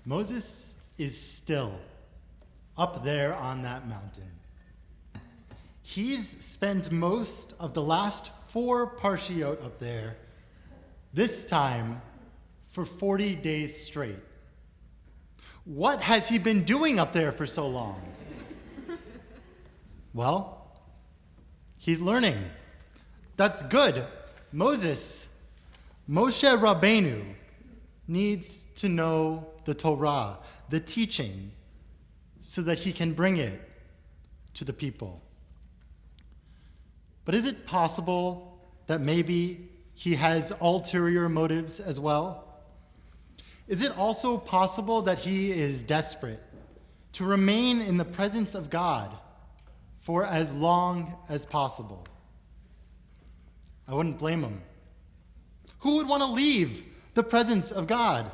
Moses is still up there on that mountain. He's spent most of the last 4 parshiot up there, this time for 40 days straight. What has he been doing up there for so long? Well, he's learning. That's good. Moshe Rabbeinu, needs to know the Torah, the teaching, so that he can bring it to the people. But is it possible that maybe he has ulterior motives as well? Is it also possible that he is desperate to remain in the presence of God for as long as possible? I wouldn't blame him. Who would want to leave the presence of God?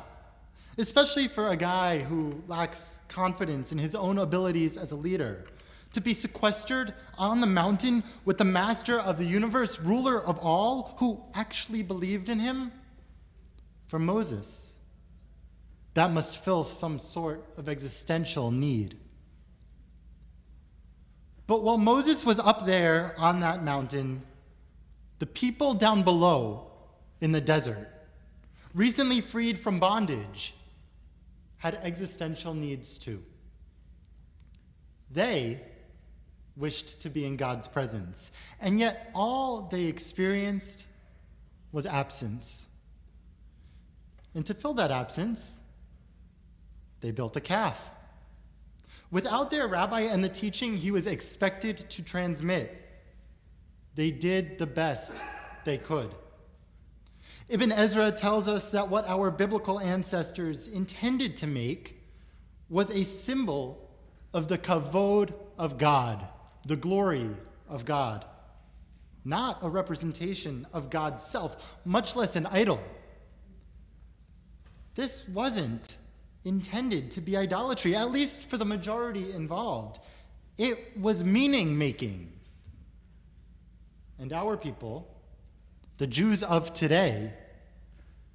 Especially for a guy who lacks confidence in his own abilities as a leader. To be sequestered on the mountain with the master of the universe, ruler of all, who actually believed in him? For Moses, that must fill some sort of existential need. But while Moses was up there on that mountain, the people down below in the desert, recently freed from bondage, had existential needs too. They wished to be in God's presence, and yet all they experienced was absence. And to fill that absence, they built a calf. Without their rabbi and the teaching he was expected to transmit, they did the best they could. Ibn Ezra tells us that what our biblical ancestors intended to make was a symbol of the kavod of God, the glory of God, not a representation of God's self, much less an idol. This wasn't intended to be idolatry, at least for the majority involved. It was meaning-making. And our people, the Jews of today,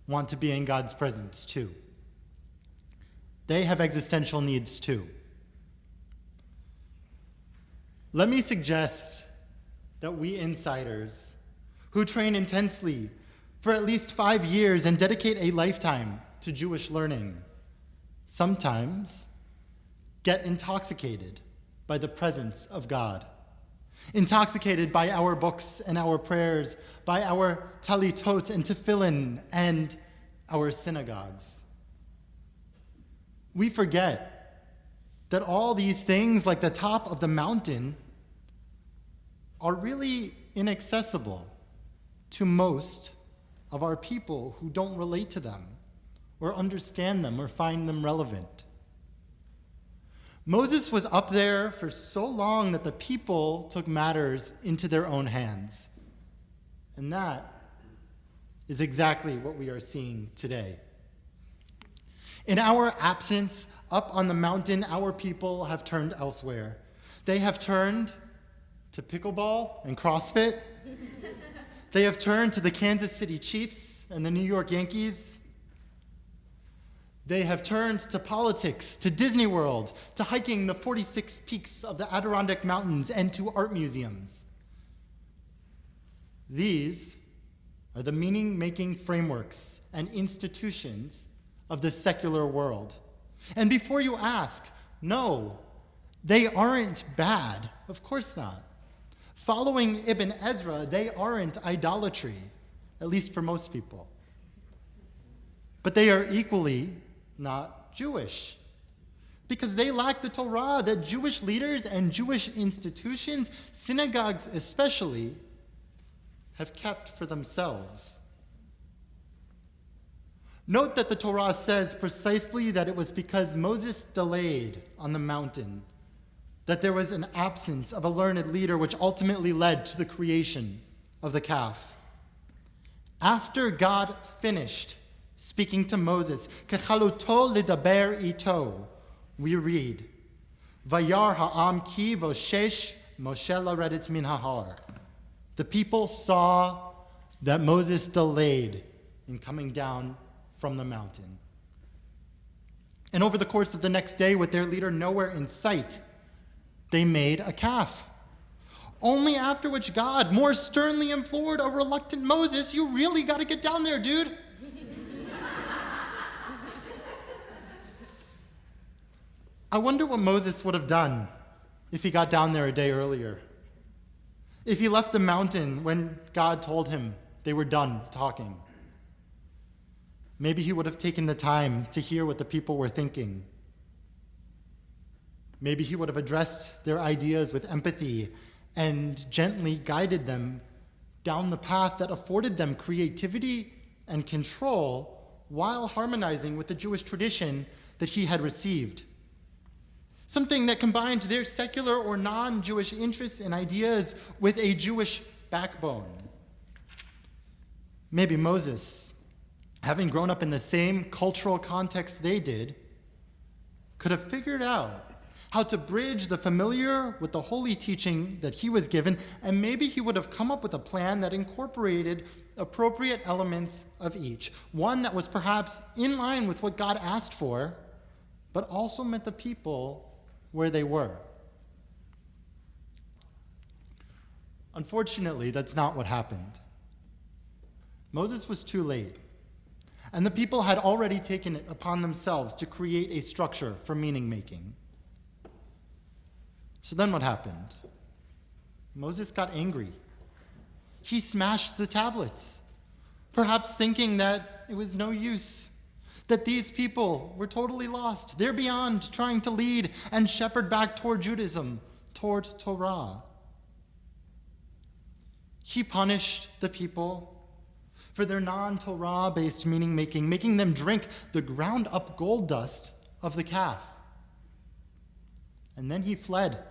want to be in God's presence too. They have existential needs too. Let me suggest that we insiders, who train intensely for at least 5 years and dedicate a lifetime to Jewish learning, sometimes get intoxicated by the presence of God. Intoxicated by our books and our prayers, by our talitot and tefillin and our synagogues. We forget that all these things, like the top of the mountain, are really inaccessible to most of our people who don't relate to them or understand them or find them relevant. Moses was up there for so long that the people took matters into their own hands. And that is exactly what we are seeing today. In our absence, up on the mountain, our people have turned elsewhere. They have turned to pickleball and CrossFit. They have turned to the Kansas City Chiefs and the New York Yankees. They have turned to politics, to Disney World, to hiking the 46 peaks of the Adirondack Mountains, and to art museums. These are the meaning-making frameworks and institutions of the secular world. And before you ask, no, they aren't bad. Of course not. Following Ibn Ezra, they aren't idolatry, at least for most people. But they are equally not Jewish, because they lack the Torah that Jewish leaders and Jewish institutions, synagogues especially, have kept for themselves. Note that the Torah says precisely that it was because Moses delayed on the mountain that there was an absence of a learned leader, which ultimately led to the creation of the calf. After God finished speaking to Moses, Kechaluto lidaber ito, we read, Vayar ha'am ki voshesh Moshe laredet min hahar. The people saw that Moses delayed in coming down from the mountain. And over the course of the next day, with their leader nowhere in sight, they made a calf. Only after which God more sternly implored a reluctant Moses, "You really got to get down there, dude." I wonder what Moses would have done if he got down there a day earlier. If he left the mountain when God told him they were done talking. Maybe he would have taken the time to hear what the people were thinking. Maybe he would have addressed their ideas with empathy and gently guided them down the path that afforded them creativity and control while harmonizing with the Jewish tradition that he had received. Something that combined their secular or non-Jewish interests and ideas with a Jewish backbone. Maybe Moses, having grown up in the same cultural context they did, could have figured out how to bridge the familiar with the holy teaching that he was given, and maybe he would have come up with a plan that incorporated appropriate elements of each. One that was perhaps in line with what God asked for, but also met the people where they were. Unfortunately, that's not what happened. Moses was too late, and the people had already taken it upon themselves to create a structure for meaning making. So then what happened? Moses got angry. He smashed the tablets, perhaps thinking that it was no use, that these people were totally lost. They're beyond trying to lead and shepherd back toward Judaism, toward Torah. He punished the people for their non-Torah-based meaning making, making them drink the ground-up gold dust of the calf. And then he fled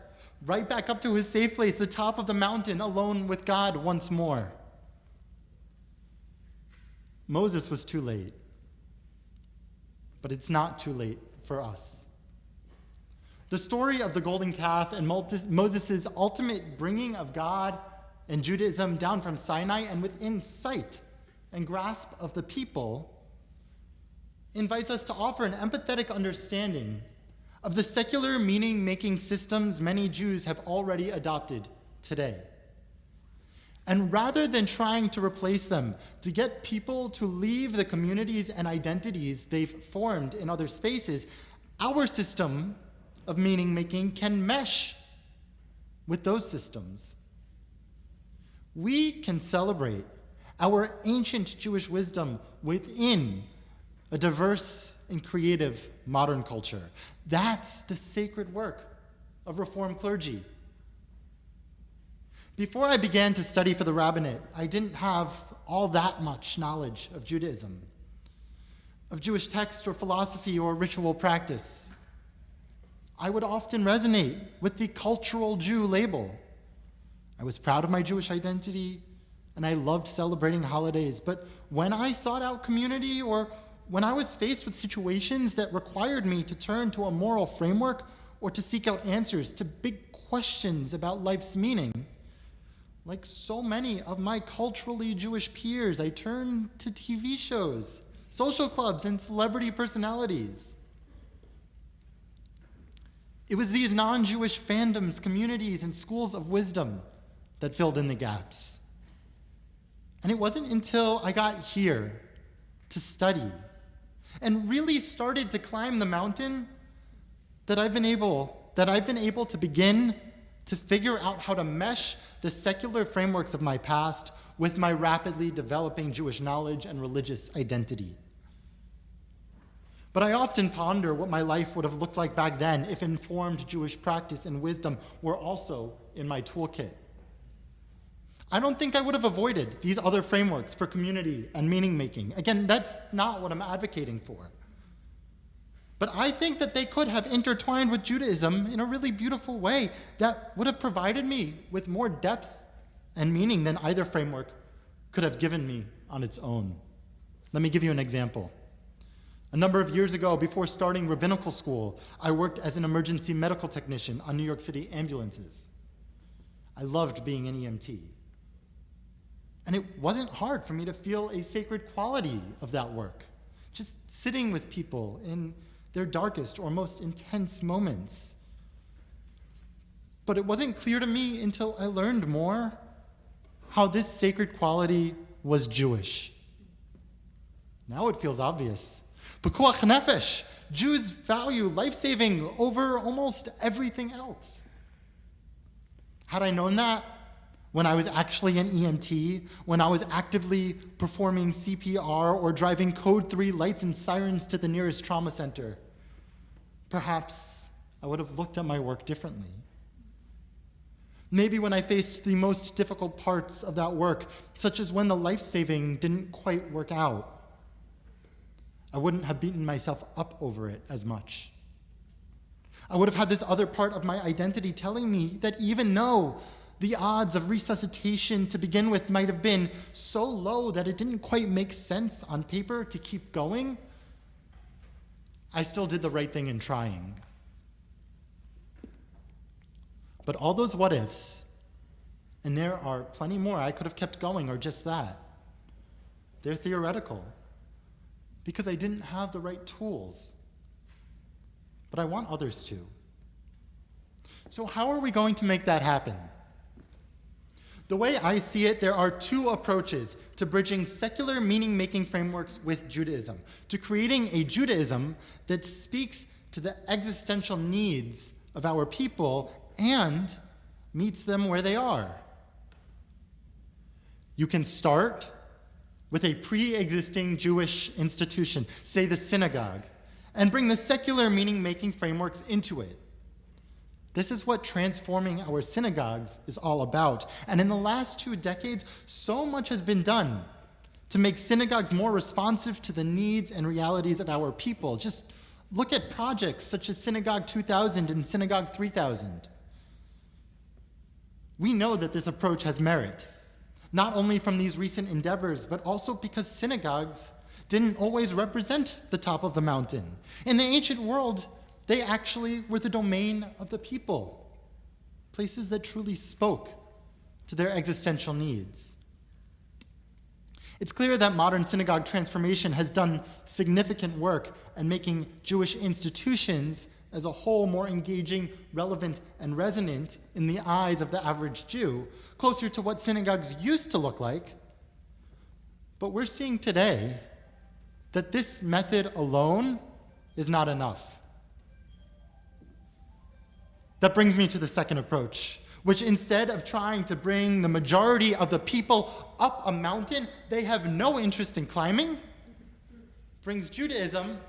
right back up to his safe place, the top of the mountain, alone with God once more. Moses was too late. But it's not too late for us. The story of the golden calf and Moses' ultimate bringing of God and Judaism down from Sinai and within sight and grasp of the people invites us to offer an empathetic understanding of the secular meaning-making systems many Jews have already adopted today. And rather than trying to replace them, to get people to leave the communities and identities they've formed in other spaces, our system of meaning-making can mesh with those systems. We can celebrate our ancient Jewish wisdom within a diverse and creative modern culture. That's the sacred work of Reformed clergy. Before I began to study for the rabbinate, I didn't have all that much knowledge of Judaism, of Jewish text or philosophy or ritual practice. I would often resonate with the cultural Jew label. I was proud of my Jewish identity, and I loved celebrating holidays. But when I sought out community, or when I was faced with situations that required me to turn to a moral framework or to seek out answers to big questions about life's meaning, like so many of my culturally Jewish peers, I turned to TV shows, social clubs, and celebrity personalities. It was these non-Jewish fandoms, communities, and schools of wisdom that filled in the gaps. And it wasn't until I got here to study and really started to climb the mountain that I've been able to begin to figure out how to mesh the secular frameworks of my past with my rapidly developing Jewish knowledge and religious identity. But I often ponder what my life would have looked like back then if informed Jewish practice and wisdom were also in my toolkit. I don't think I would have avoided these other frameworks for community and meaning making. Again, that's not what I'm advocating for. But I think that they could have intertwined with Judaism in a really beautiful way that would have provided me with more depth and meaning than either framework could have given me on its own. Let me give you an example. A number of years ago, before starting rabbinical school, I worked as an emergency medical technician on New York City ambulances. I loved being an EMT. And it wasn't hard for me to feel a sacred quality of that work. Just sitting with people in their darkest or most intense moments. But it wasn't clear to me until I learned more how this sacred quality was Jewish. Now it feels obvious. Pekuach nefesh, Jews value life-saving over almost everything else. Had I known that when I was actually an EMT, when I was actively performing CPR or driving Code 3 lights and sirens to the nearest trauma center, perhaps I would have looked at my work differently. Maybe when I faced the most difficult parts of that work, such as when the life-saving didn't quite work out, I wouldn't have beaten myself up over it as much. I would have had this other part of my identity telling me that even though the odds of resuscitation to begin with might have been so low that it didn't quite make sense on paper to keep going, I still did the right thing in trying. But all those what ifs, and there are plenty more, I could have kept going, or just that, they're theoretical because I didn't have the right tools. But I want others to. So how are we going to make that happen? The way I see it, there are two approaches to bridging secular meaning-making frameworks with Judaism, to creating a Judaism that speaks to the existential needs of our people and meets them where they are. You can start with a pre-existing Jewish institution, say the synagogue, and bring the secular meaning-making frameworks into it. This is what transforming our synagogues is all about. And in the last 2 decades, so much has been done to make synagogues more responsive to the needs and realities of our people. Just look at projects such as Synagogue 2000 and Synagogue 3000. We know that this approach has merit, not only from these recent endeavors, but also because synagogues didn't always represent the top of the mountain. In the ancient world, they actually were the domain of the people, places that truly spoke to their existential needs. It's clear that modern synagogue transformation has done significant work in making Jewish institutions as a whole more engaging, relevant, and resonant in the eyes of the average Jew, closer to what synagogues used to look like. But we're seeing today that this method alone is not enough. That brings me to the second approach, which instead of trying to bring the majority of the people up a mountain they have no interest in climbing, brings Judaism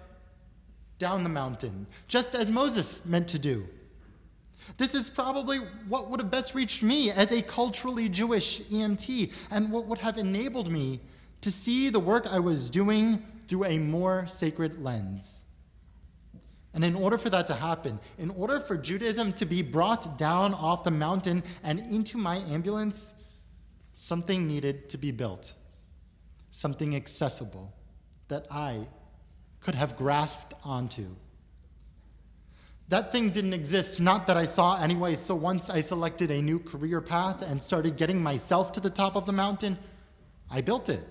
down the mountain, just as Moses meant to do. This is probably what would have best reached me as a culturally Jewish EMT, and what would have enabled me to see the work I was doing through a more sacred lens. And in order for that to happen, in order for Judaism to be brought down off the mountain and into my ambulance, something needed to be built, something accessible that I could have grasped onto. That thing didn't exist, not that I saw anyway, so once I selected a new career path and started getting myself to the top of the mountain, I built it.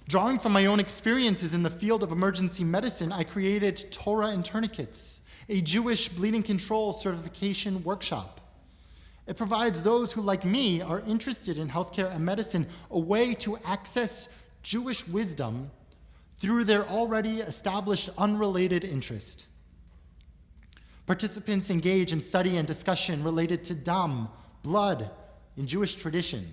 Drawing from my own experiences in the field of emergency medicine, I created Torah and Tourniquets, a Jewish bleeding control certification workshop. It provides those who, like me, are interested in healthcare and medicine a way to access Jewish wisdom through their already established unrelated interest. Participants engage in study and discussion related to dam, blood, in Jewish tradition.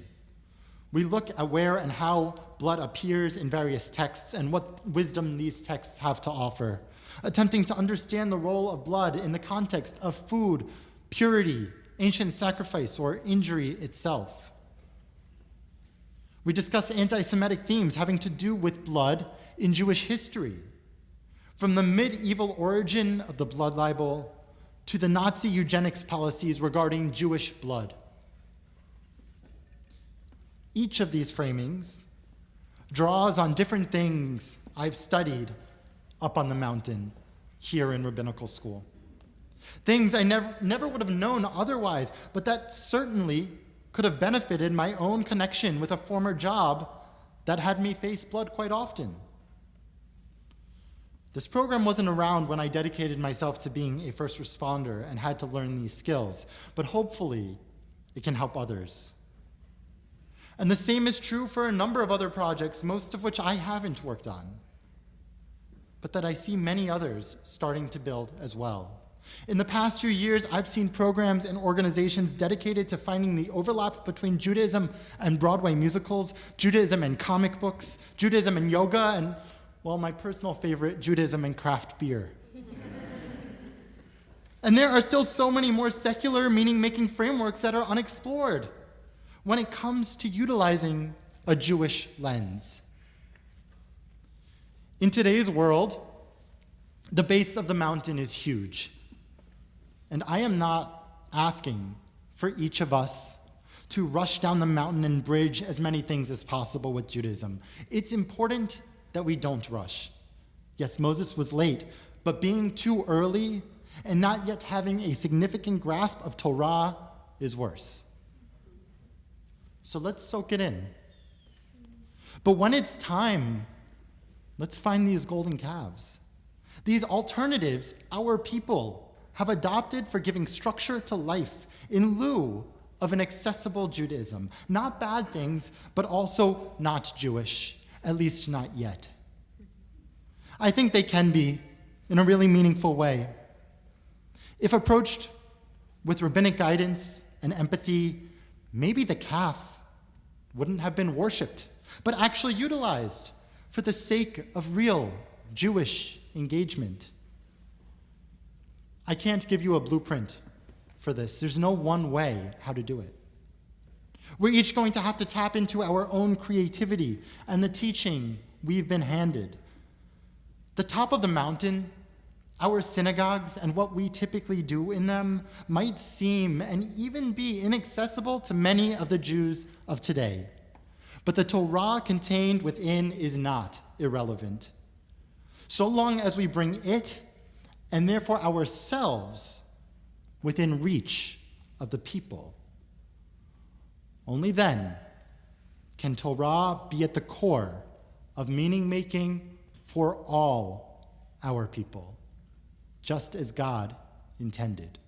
We look at where and how blood appears in various texts and what wisdom these texts have to offer, attempting to understand the role of blood in the context of food, purity, ancient sacrifice, or injury itself. We discuss anti-Semitic themes having to do with blood in Jewish history, from the medieval origin of the blood libel to the Nazi eugenics policies regarding Jewish blood. Each of these framings draws on different things I've studied up on the mountain here in rabbinical school. Things I never would have known otherwise, but that certainly could have benefited my own connection with a former job that had me face blood quite often. This program wasn't around when I dedicated myself to being a first responder and had to learn these skills, but hopefully it can help others. And the same is true for a number of other projects, most of which I haven't worked on, but that I see many others starting to build as well. In the past few years, I've seen programs and organizations dedicated to finding the overlap between Judaism and Broadway musicals, Judaism and comic books, Judaism and yoga, and, well, my personal favorite, Judaism and craft beer. And there are still so many more secular meaning-making frameworks that are unexplored when it comes to utilizing a Jewish lens. In today's world, the base of the mountain is huge. And I am not asking for each of us to rush down the mountain and bridge as many things as possible with Judaism. It's important that we don't rush. Yes, Moses was late, but being too early and not yet having a significant grasp of Torah is worse. So let's soak it in. But when it's time, let's find these golden calves. These alternatives our people have adopted for giving structure to life in lieu of an accessible Judaism. Not bad things, but also not Jewish, at least not yet. I think they can be in a really meaningful way. If approached with rabbinic guidance and empathy, maybe the calf wouldn't have been worshipped, but actually utilized for the sake of real Jewish engagement. I can't give you a blueprint for this. There's no one way how to do it. We're each going to have to tap into our own creativity and the teaching we've been handed. The top of the mountain, our synagogues and what we typically do in them might seem and even be inaccessible to many of the Jews of today. But the Torah contained within is not irrelevant. So long as we bring it, and therefore ourselves, within reach of the people. Only then can Torah be at the core of meaning-making for all our people, just as God intended.